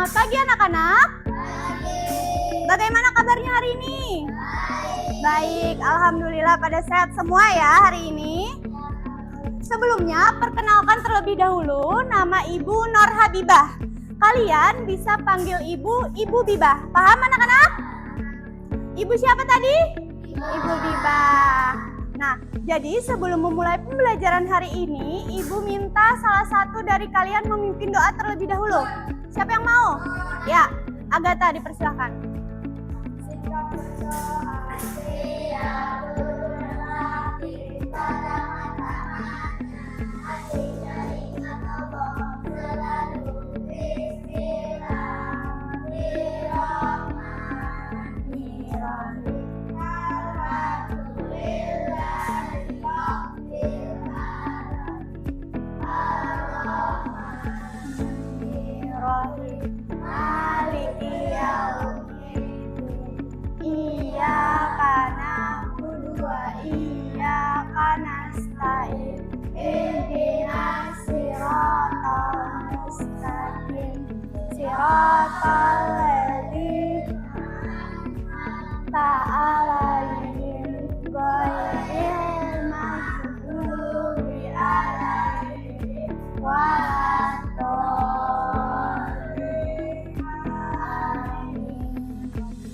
Selamat pagi anak-anak. Bagaimana kabarnya hari ini? Baik, alhamdulillah pada sehat semua ya hari ini. Sebelumnya, perkenalkan terlebih dahulu nama Ibu Nur Habibah. Kalian bisa panggil Ibu Bibah. Paham anak-anak? Ibu siapa tadi? Ibu Bibah. Nah, jadi sebelum memulai pembelajaran hari ini, Ibu minta salah satu dari kalian memimpin doa terlebih dahulu. Siapa yang mau? Ya, Agatha dipersilahkan.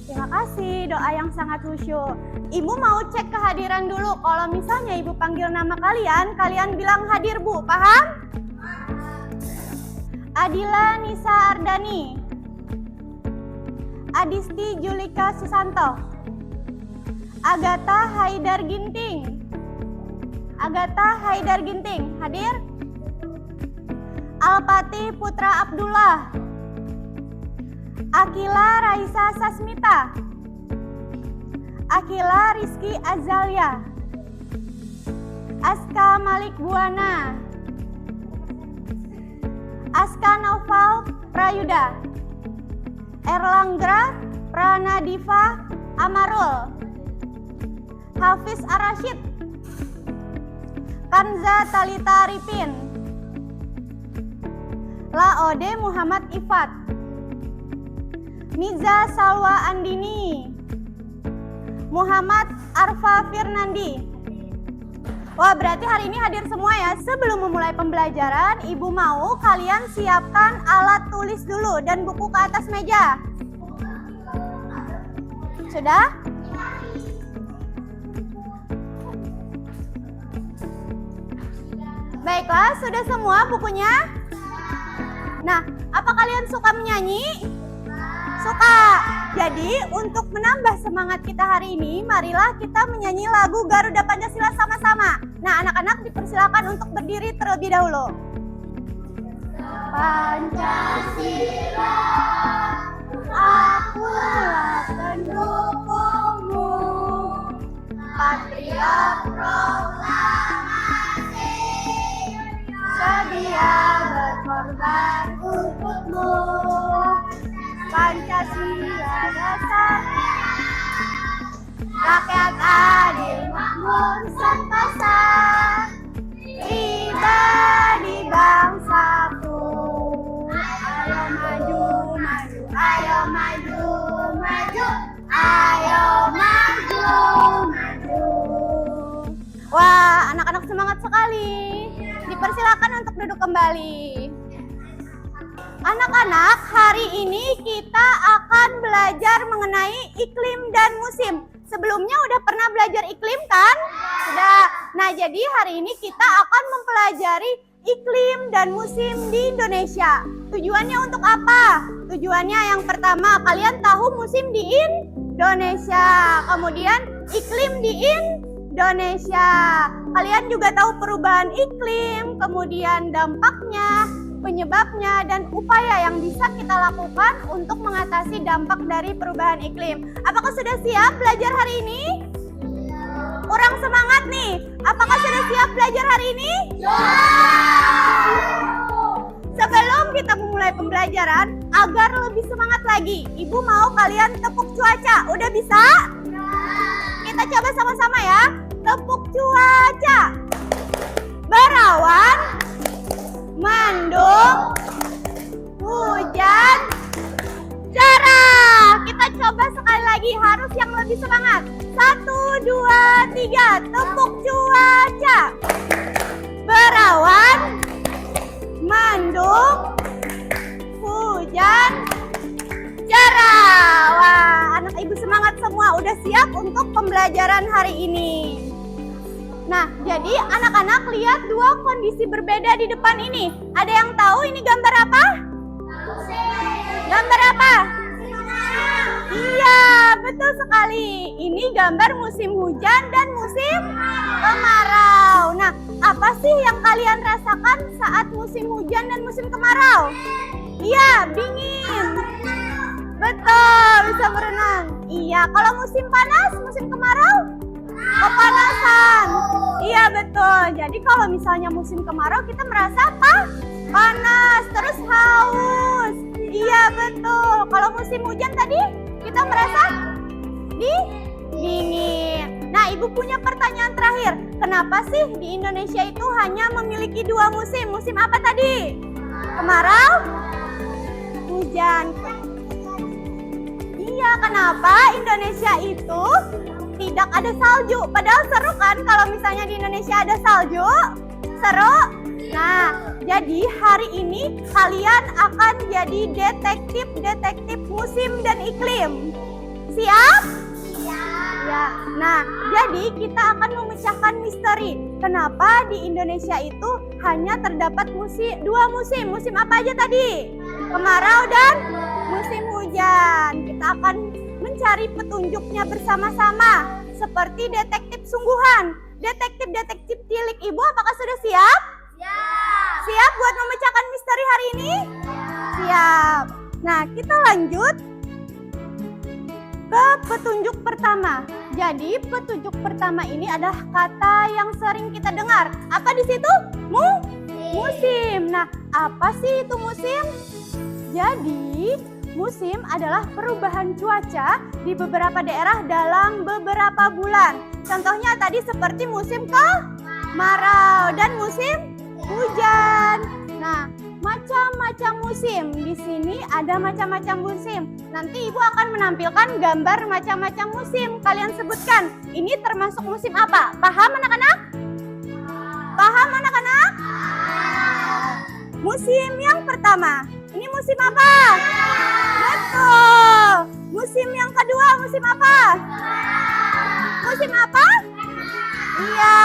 Terima kasih, doa yang sangat khusyuk. Ibu mau cek kehadiran dulu. Kalau misalnya Ibu panggil nama kalian, kalian bilang hadir Bu, paham? Adila Nisa Ardani, Adisti Julika Susanto, Agatha Haidar Ginting. Agatha Haidar Ginting, hadir? Alpati Putra Abdullah, Akila Raisa Sasmita, Akila Rizky Azalia, Aska Malik Buana, Aska Naufal Prayuda, Erlangga Pranadiva Amarul, Hafiz Arashid, Kanza Talita Arifin, Laode Muhammad Ifat, Miza Salwa Andini, Muhammad Arfa Firnandi. Wah, berarti hari ini hadir semua ya. Sebelum memulai pembelajaran, Ibu mau kalian siapkan alat tulis dulu dan buku ke atas meja. Sudah? Baiklah, sudah semua bukunya? Nah, apa kalian suka menyanyi? Suka. Jadi, untuk menambah semangat kita hari ini, marilah kita menyanyi lagu Garuda Pancasila sama-sama. Nah, anak-anak dipersilakan untuk berdiri terlebih dahulu. Pancasila, akulah pendukungmu, patriot proklamasi, sedia berkorban untukmu. Pancasila dasarnya, rakyat adil makmur sentosa, pribadi bangsaku. Ayo maju, maju, ayo maju, maju, ayo maju, maju. Wah, anak-anak semangat sekali. Dipersilakan untuk duduk kembali. Anak-anak, hari ini kita akan belajar mengenai iklim dan musim. Sebelumnya udah pernah belajar iklim kan? Sudah. Nah, jadi hari ini kita akan mempelajari iklim dan musim di Indonesia. Tujuannya untuk apa? Tujuannya yang pertama, kalian tahu musim di Indonesia. Kemudian iklim di Indonesia. Kalian juga tahu perubahan iklim, kemudian dampaknya, penyebabnya, dan upaya yang bisa kita lakukan untuk mengatasi dampak dari perubahan iklim. Apakah sudah siap belajar hari ini? Kurang semangat nih. Apakah sudah siap belajar hari ini? Sebelum kita memulai pembelajaran, agar lebih semangat lagi, Ibu mau kalian tepuk cuaca. Udah bisa? Kita coba sama-sama ya. Tepuk cuaca. Berawan, mendung, hujan, lagi, harus yang lebih semangat. 1, 2, 3, tepuk cuaca. Berawan, mendung, hujan, cerah. Wah, anak ibu semangat semua, udah siap untuk pembelajaran hari ini. Nah, jadi anak-anak lihat dua kondisi berbeda di depan ini. Ada yang tahu ini gambar apa? Gambar apa? Iya, betul sekali. Ini gambar musim hujan dan musim kemarau. Nah, apa sih yang kalian rasakan saat musim hujan dan musim kemarau? Iya, dingin. Betul, bisa berenang. Iya, kalau musim panas, musim kemarau? Kepanasan. Iya, betul. Jadi kalau misalnya musim kemarau kita merasa apa? Panas, terus haus. Iya, betul. Kalau musim hujan tadi kita merasa dingin. Nah, ibu punya pertanyaan terakhir. Kenapa sih di Indonesia itu hanya memiliki dua musim? Musim apa tadi? Kemarau? Hujan. Iya, kenapa Indonesia itu tidak ada salju? Padahal seru kan kalau misalnya di Indonesia ada salju? Seru? Nah, jadi hari ini kalian akan jadi detektif musim dan iklim. Siap? Ya. Nah, jadi kita akan memecahkan misteri. Kenapa di Indonesia itu hanya terdapat dua musim? Musim apa aja tadi? Kemarau dan musim hujan. Kita akan mencari petunjuknya bersama-sama. Seperti detektif sungguhan. Detektif cilik ibu, apakah sudah siap? Siap buat memecahkan misteri hari ini? Siap. Nah, kita lanjut ke petunjuk pertama. Jadi petunjuk pertama ini adalah kata yang sering kita dengar. Apa di situ? Musim. Nah, apa sih itu musim? Jadi musim adalah perubahan cuaca di beberapa daerah dalam beberapa bulan. Contohnya tadi seperti musim kemarau dan musim hujan. Nah, macam-macam musim. Di sini ada macam-macam musim. Nanti ibu akan menampilkan gambar macam-macam musim. Kalian sebutkan, ini termasuk musim apa? Paham anak-anak? Paham anak-anak? Musim yang pertama. Ini musim apa? Betul. Musim yang kedua, musim apa? Musim apa? Iya.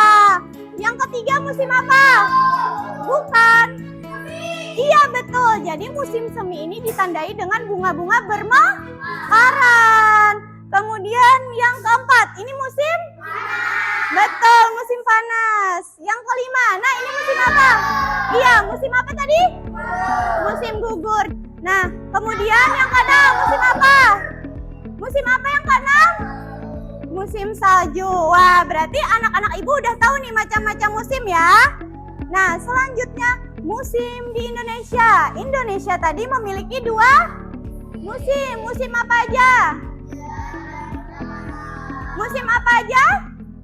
Yang ketiga musim apa? Bukan. Iya, betul. Jadi musim semi ini ditandai dengan bunga-bunga bermekaran. Kemudian yang keempat, ini musim? Betul, musim panas. Yang kelima, nah ini musim apa? Iya, musim apa tadi? Musim gugur. Nah, kemudian yang keenam, musim apa? Musim apa yang keenam? Musim salju. Wah, berarti anak-anak ibu udah tahu nih macam-macam musim ya. Nah, selanjutnya musim di Indonesia. Indonesia tadi memiliki dua musim. Musim apa aja? Musim apa aja?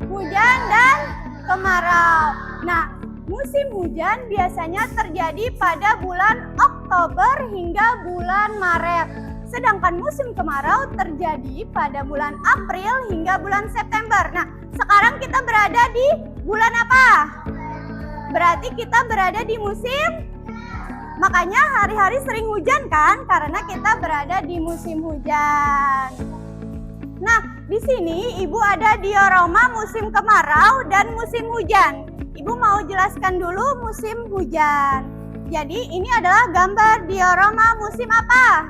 Hujan dan kemarau. Nah, musim hujan biasanya terjadi pada bulan Oktober hingga bulan Maret. Sedangkan musim kemarau terjadi pada bulan April hingga bulan September. Nah, sekarang kita berada di bulan apa? Berarti kita berada di musim, makanya hari-hari sering hujan kan? Karena kita berada di musim hujan. Nah, di sini ibu ada diorama musim kemarau dan musim hujan. Ibu mau jelaskan dulu musim hujan. Jadi ini adalah gambar diorama musim apa?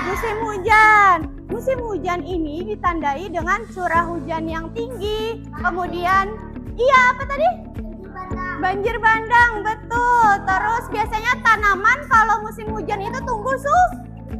Musim hujan. Musim hujan ini ditandai dengan curah hujan yang tinggi. Kemudian, iya apa tadi? Banjir bandang, betul. Terus biasanya tanaman kalau musim hujan itu tumbuh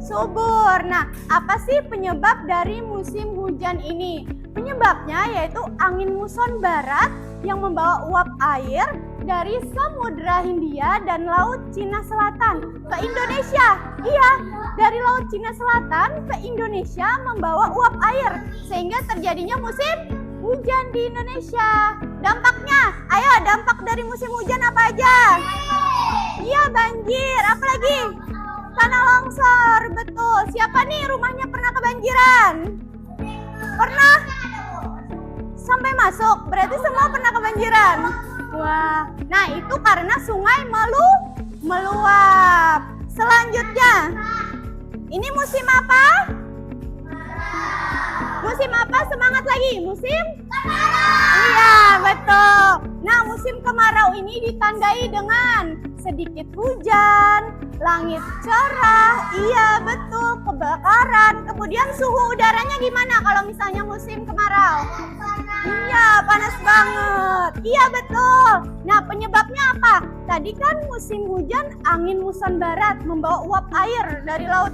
subur. Nah, apa sih penyebab dari musim hujan ini? Penyebabnya yaitu angin muson barat yang membawa uap air dari Samudra Hindia dan Laut Cina Selatan ke Indonesia. Iya, dari Laut Cina Selatan ke Indonesia membawa uap air sehingga terjadinya musim hujan di Indonesia. Dampaknya, ayo dampak dari musim hujan apa aja? Iya, banjir. Apalagi? Tanah longsor, betul. Siapa nih rumahnya pernah kebanjiran? Pernah? Sampai masuk, berarti semua pernah kebanjiran. Wah, nah itu karena sungai meluap. Selanjutnya, ini musim apa? Musim apa? Semangat lagi. Musim? Iya, betul. Nah, musim kemarau ini ditandai dengan sedikit hujan, langit cerah, iya betul, kebakaran. Kemudian suhu udaranya gimana kalau misalnya musim kemarau? Iya, panas banget. Iya, betul. Nah, penyebabnya apa? Tadi kan musim hujan, angin muson barat membawa uap air dari laut.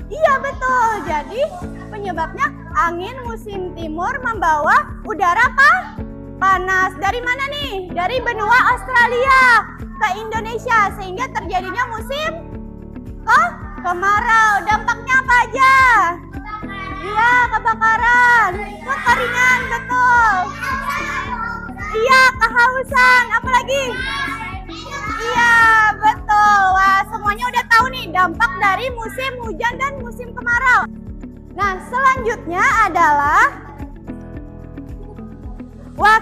Iya, betul. Jadi, penyebabnya angin musim timur membawa udara panas. Dari mana nih? Dari benua Australia ke Indonesia, sehingga terjadinya musim kemarau. Dampaknya apa aja? Iya, kebakaran, kekeringan, betul. Iya, kehausan, apalagi? Iya, betul. Wah, semuanya udah tahu nih dampak dari musim hujan dan musim kemarau. Nah, selanjutnya adalah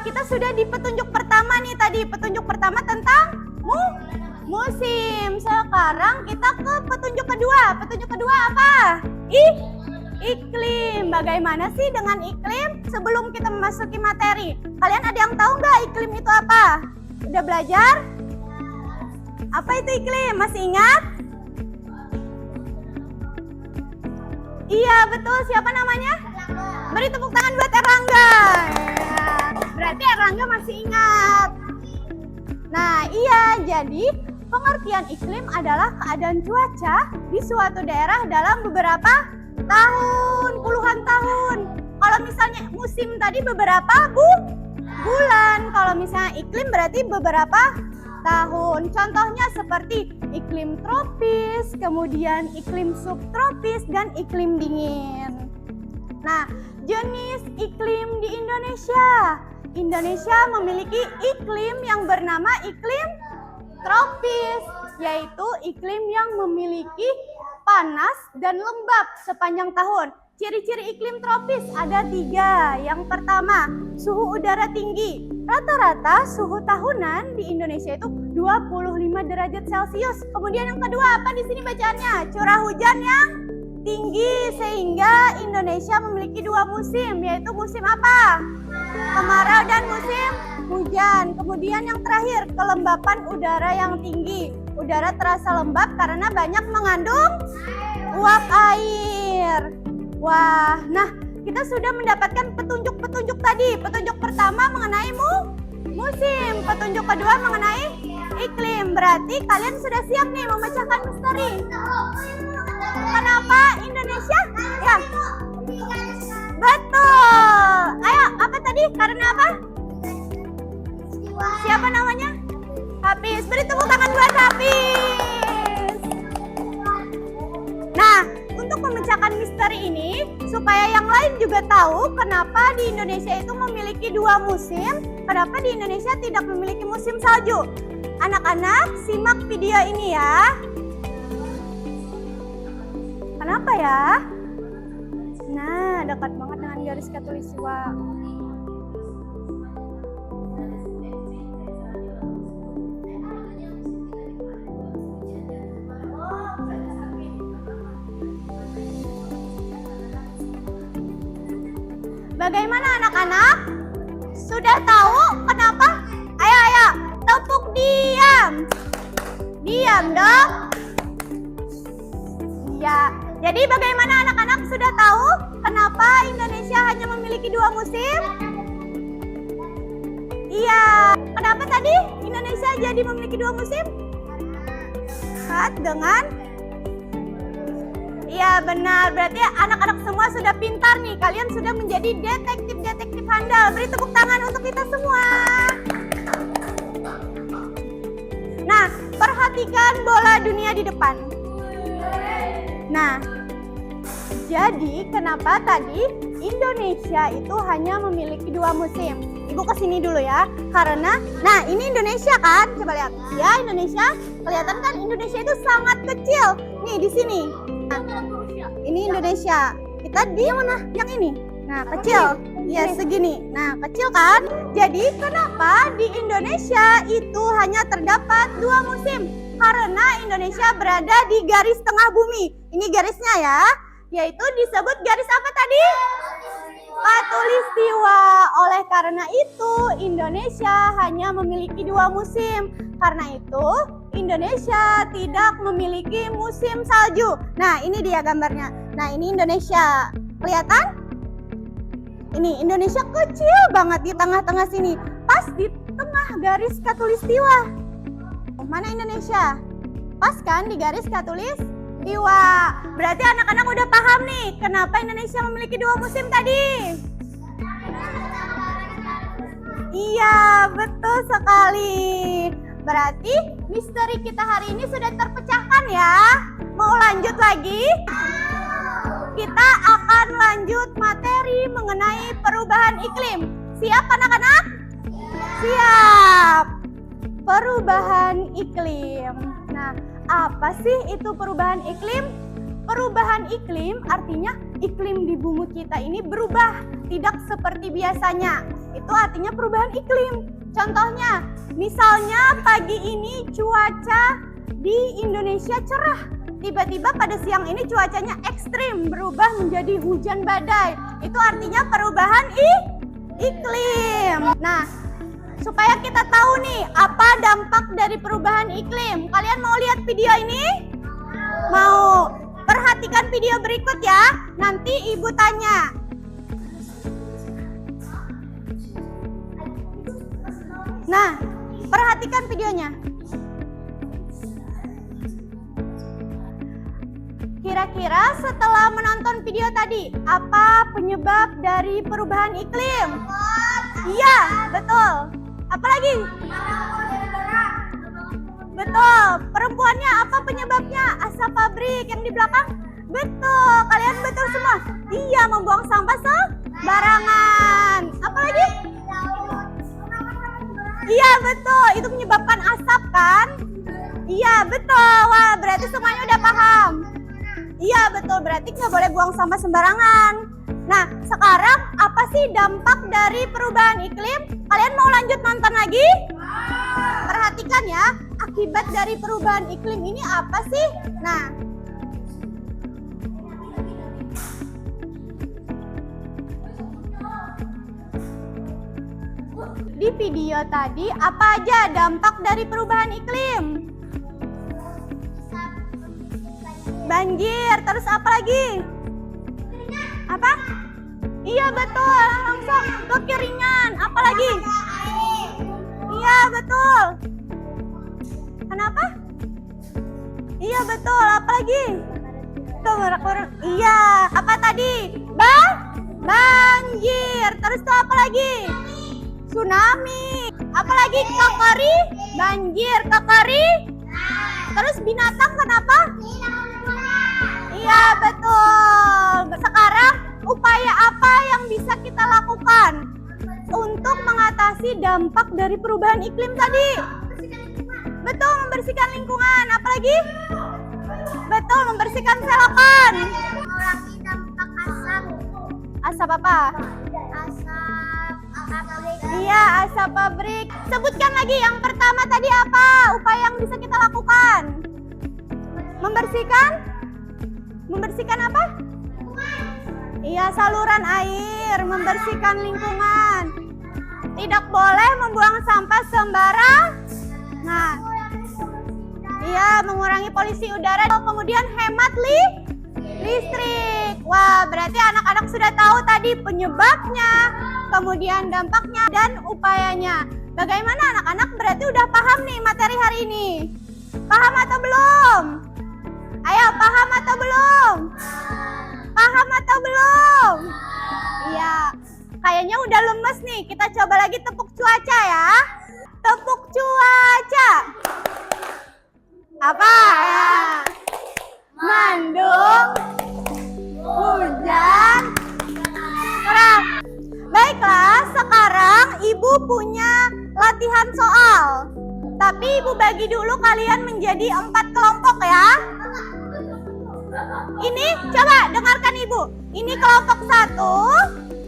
kita sudah di petunjuk pertama nih tadi. Petunjuk pertama tentang musim. Sekarang kita ke petunjuk kedua. Petunjuk kedua apa? Iklim. Bagaimana sih dengan iklim? Sebelum kita memasuki materi, kalian ada yang tahu nggak iklim itu apa? Udah belajar? Apa itu iklim? Masih ingat? Iya, betul. Siapa namanya? Beri tepuk tangan buat Erlangga. Ya, berarti Erlangga masih ingat. Nah, iya. Jadi, pengertian iklim adalah keadaan cuaca di suatu daerah dalam beberapa tahun, puluhan tahun. Kalau misalnya musim tadi beberapa bulan. Kalau misalnya iklim berarti beberapa tahun. Contohnya seperti iklim tropis, kemudian iklim subtropis, dan iklim dingin. Nah, jenis iklim di Indonesia. Indonesia memiliki iklim yang bernama iklim tropis, yaitu iklim yang memiliki panas dan lembab sepanjang tahun. Ciri-ciri iklim tropis ada 3. Yang pertama, suhu udara tinggi. Rata-rata suhu tahunan di Indonesia itu 25 derajat Celcius. Kemudian yang kedua, apa di sini bacaannya? Curah hujan yang tinggi, sehingga Indonesia memiliki 2 musim, yaitu musim apa? Kemarau dan musim hujan. Kemudian yang terakhir, kelembapan udara yang tinggi. Udara terasa lembab karena banyak mengandung uap air. Wah, nah kita sudah mendapatkan petunjuk-petunjuk tadi. Petunjuk pertama mengenai musim, petunjuk kedua mengenai iklim. Berarti kalian sudah siap nih memecahkan misteri. Kenapa Indonesia? Ya, betul. Ayo, apa tadi? Karena apa? Siapa namanya? Hafiz. Beri tepuk tangan buat Hafiz. Nah, untuk memecahkan misteri ini, supaya yang lain juga tahu kenapa di Indonesia itu memiliki 2 musim, kenapa di Indonesia tidak memiliki musim salju. Anak-anak, simak video ini ya. Kenapa ya? Nah, dekat banget dengan garis khatulistiwa. Bagaimana anak-anak? Sudah tahu kenapa? Ayo, tepuk diam. Diam dong. Ya, jadi bagaimana anak-anak sudah tahu kenapa Indonesia hanya memiliki 2 musim? Iya, kenapa tadi Indonesia jadi memiliki 2 musim? Dengan iya, benar. Berarti anak-anak semua sudah pintar nih. Kalian sudah menjadi detektif-detektif handal. Beri tepuk tangan untuk kita semua. Nah, perhatikan bola dunia di depan. Nah, jadi kenapa tadi Indonesia itu hanya memiliki 2 musim? Ibu kesini dulu ya. Karena, nah ini Indonesia kan? Coba lihat. Ya, Indonesia. Kelihatan kan Indonesia itu sangat kecil. Nih, di sini. Nah, ini Indonesia. Kita di mana? Yang ini. Nah, kecil. Ya, segini. Nah, kecil kan? Jadi, kenapa di Indonesia itu hanya terdapat 2 musim? Karena Indonesia berada di garis tengah bumi. Ini garisnya ya. Yaitu disebut garis apa tadi? Khatulistiwa. Oleh karena itu, Indonesia hanya memiliki 2 musim. Karena itu, Indonesia tidak memiliki musim salju. Nah, ini dia gambarnya. Nah, ini Indonesia. Kelihatan? Ini Indonesia kecil banget di tengah-tengah sini. Pas di tengah garis khatulistiwa. Mana Indonesia? Pas kan di garis khatulistiwa. Berarti anak-anak udah paham nih kenapa Indonesia memiliki 2 musim tadi? Iya, betul sekali. Berarti misteri kita hari ini sudah terpecahkan ya. Mau lanjut lagi? Kita akan lanjut materi mengenai perubahan iklim. Siap anak-anak? Siap. Perubahan iklim. Nah, apa sih itu perubahan iklim? Perubahan iklim artinya iklim di bumi kita ini berubah, tidak seperti biasanya. Itu artinya perubahan iklim. Contohnya, misalnya pagi ini cuaca di Indonesia cerah. Tiba-tiba pada siang ini cuacanya ekstrim, berubah menjadi hujan badai. Itu artinya perubahan iklim. Nah, supaya kita tahu nih apa dampak dari perubahan iklim. Kalian mau lihat video ini? Mau? Perhatikan video berikut ya. Nanti ibu tanya. Nah, perhatikan videonya. Kira-kira setelah menonton video tadi, apa penyebab dari perubahan iklim? Iya, betul. Apa lagi? Betul. Perempuannya apa penyebabnya? Asap pabrik yang di belakang? Betul. Kalian betul semua. Iya, membuang sampah sembarangan. Apa lagi? Iya, betul. Itu menyebabkan asap kan? Iya, betul. Wah, berarti semuanya udah paham. Iya betul, berarti nggak boleh buang sampah sembarangan. Nah, sekarang apa sih dampak dari perubahan iklim? Kalian mau lanjut nonton lagi? Perhatikan ya, akibat dari perubahan iklim ini apa sih? Nah, di video tadi apa aja dampak dari perubahan iklim? Banjir, terus apa lagi? Apa? Iya betul, langsung kekeringan. Apa lagi? Iya betul. Kenapa? Iya betul, apa lagi? Tuh, iya, apa tadi? Banjir, terus tuh apa lagi? Tsunami. Apa lagi? Kekeri? Banjir, kekeri? Terus binatang kenapa? Iya betul. Sekarang upaya apa yang bisa kita lakukan untuk mengatasi dampak dari perubahan iklim tadi? Betul, membersihkan lingkungan. Apalagi? Betul, membersihkan selokan. Mengurangi dampak asap. Asap apa? Asap pabrik. Iya, asap pabrik. Sebutkan lagi yang pertama tadi apa? Upaya yang bisa kita lakukan? Membersihkan? Membersihkan apa? Iya, saluran air, membersihkan lingkungan. Tidak boleh membuang sampah sembarangan. Nah, iya, mengurangi polusi udara. Kemudian hemat listrik. Wah, berarti anak-anak sudah tahu tadi penyebabnya, kemudian dampaknya dan upayanya. Bagaimana anak-anak? Berarti udah paham nih materi hari ini. Paham atau belum? Ayo, paham atau belum? Paham atau belum? Iya, kayaknya udah lemes nih. Kita coba lagi tepuk cuaca ya. Tepuk cuaca. Apa? Mendung, hujan, keras. Baiklah, sekarang ibu punya latihan soal. Tapi ibu bagi dulu kalian menjadi 4 kelompok ya. Ini coba dengarkan ibu. Ini kelompok 1,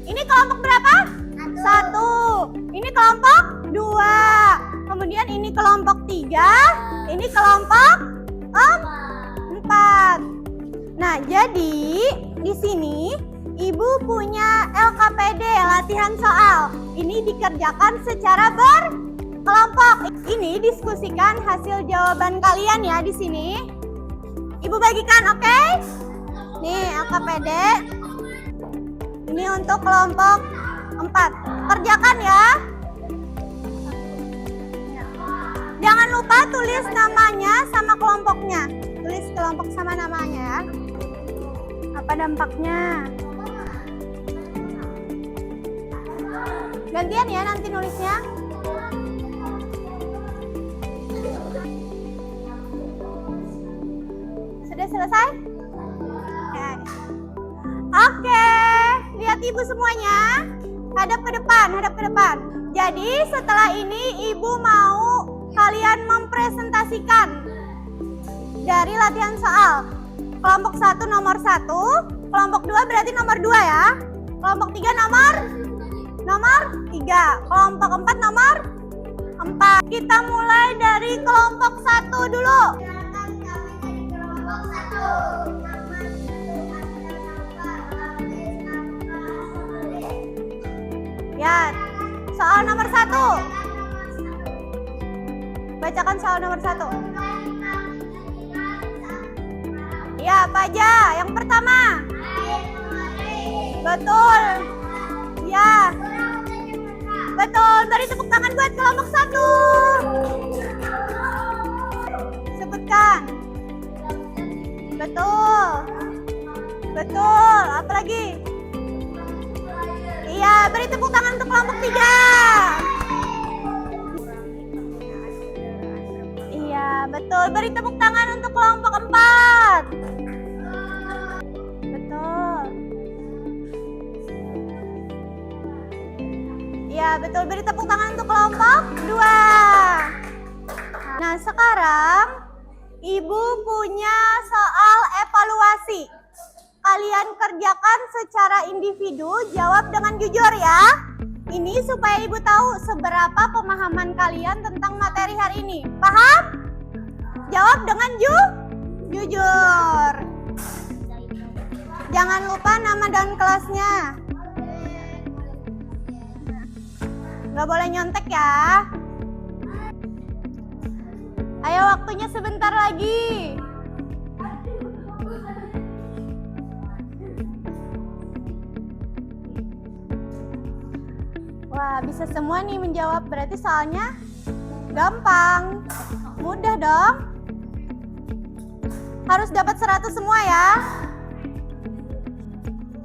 Ini kelompok berapa? 1. Ini kelompok 2. Kemudian ini kelompok 3. Ini kelompok 4. Nah, jadi di sini Ibu punya LKPD, latihan soal. Ini dikerjakan secara berkelompok. Ini diskusikan hasil jawaban kalian ya di sini. Ibu bagikan, oke? Nih LKPD. Ini untuk kelompok 4. Kerjakan ya. Jangan lupa tulis namanya sama kelompoknya. Tulis kelompok sama namanya ya. Apa dampaknya? Gantian ya nanti nulisnya. Sudah selesai? Oke, lihat Ibu semuanya. Hadap ke depan, hadap ke depan. Jadi setelah ini Ibu mau kalian mempresentasikan dari latihan soal. Kelompok 1 nomor 1, kelompok 2 berarti nomor 2 ya. Kelompok 3 nomor 3, kelompok 4 nomor 4. Kita mulai dari kelompok 1 dulu. Ya, soal nomor 1. Bacakan soal nomor 1. Ya, apa aja? Yang pertama. Betul. Ya. Betul. Beri tepuk tangan buat kelompok 1. Sebutkan. Betul. Betul. Apa lagi? Iya, beri tepuk tangan untuk kelompok 3. Iya, betul. Beri tepuk tangan untuk kelompok 4. Betul. Iya, betul. Beri tepuk tangan untuk kelompok 2. Nah, sekarang Ibu punya soal evaluasi. Kalian kerjakan secara individu, jawab dengan jujur ya. Ini supaya Ibu tahu seberapa pemahaman kalian tentang materi hari ini. Paham? Jawab dengan jujur. Jangan lupa nama dan kelasnya. Gak boleh nyontek ya. Ayo, waktunya sebentar lagi. Wah, bisa semua nih menjawab. Berarti soalnya gampang. Mudah dong. Harus dapat 100 semua ya.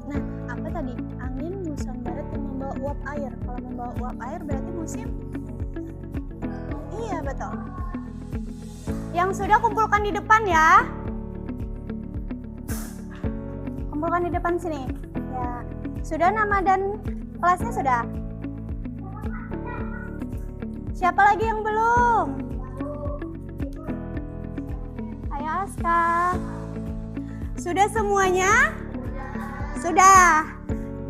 Nah, apa tadi? Angin muson barat yang membawa uap air. Kalau membawa uap air berarti musim. Iya, betul. Yang sudah kumpulkan di depan ya. Kumpulkan di depan sini. Ya. Sudah nama dan kelasnya sudah? Siapa lagi yang belum? Ayo Aska. Sudah semuanya? Sudah.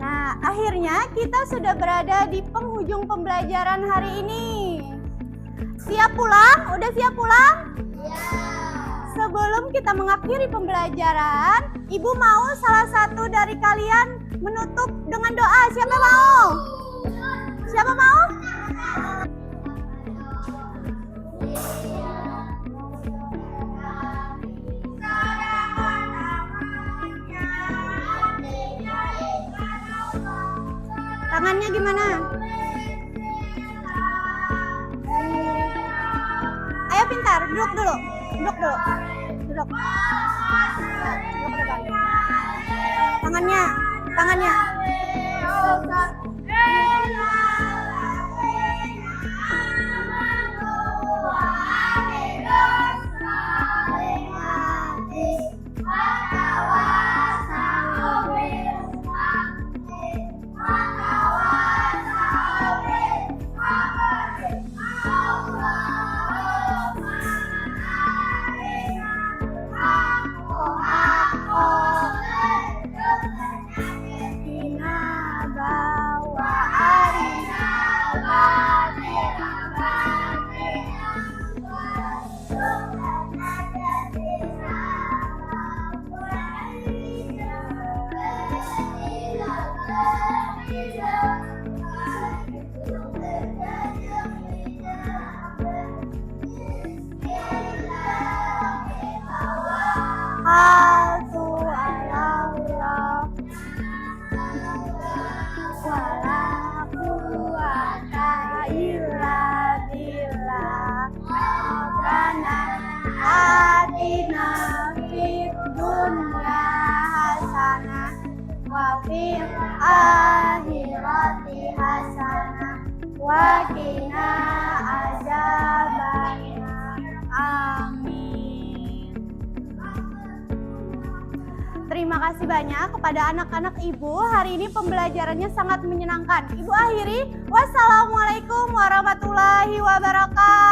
Nah, akhirnya kita sudah berada di penghujung pembelajaran hari ini. Siap pulang? Udah siap pulang? Sebelum kita mengakhiri pembelajaran, Ibu mau salah satu dari kalian menutup dengan doa. Siapa mau? Siapa mau? Tangannya gimana? Ayo pintar, duduk dulu. Duduk dulu. Duduk. Duduk depan. Tangannya. Inaba tawakkaltu 'alallah wala quwwata illa billah. Rabbana atina fid dunya hasanah wa fil akhirati hasanah wa qina adzabannar. Amin. Terima kasih banyak kepada anak-anak Ibu. Hari ini pembelajarannya sangat menyenangkan. Ibu akhiri. Wassalamualaikum warahmatullahi wabarakatuh.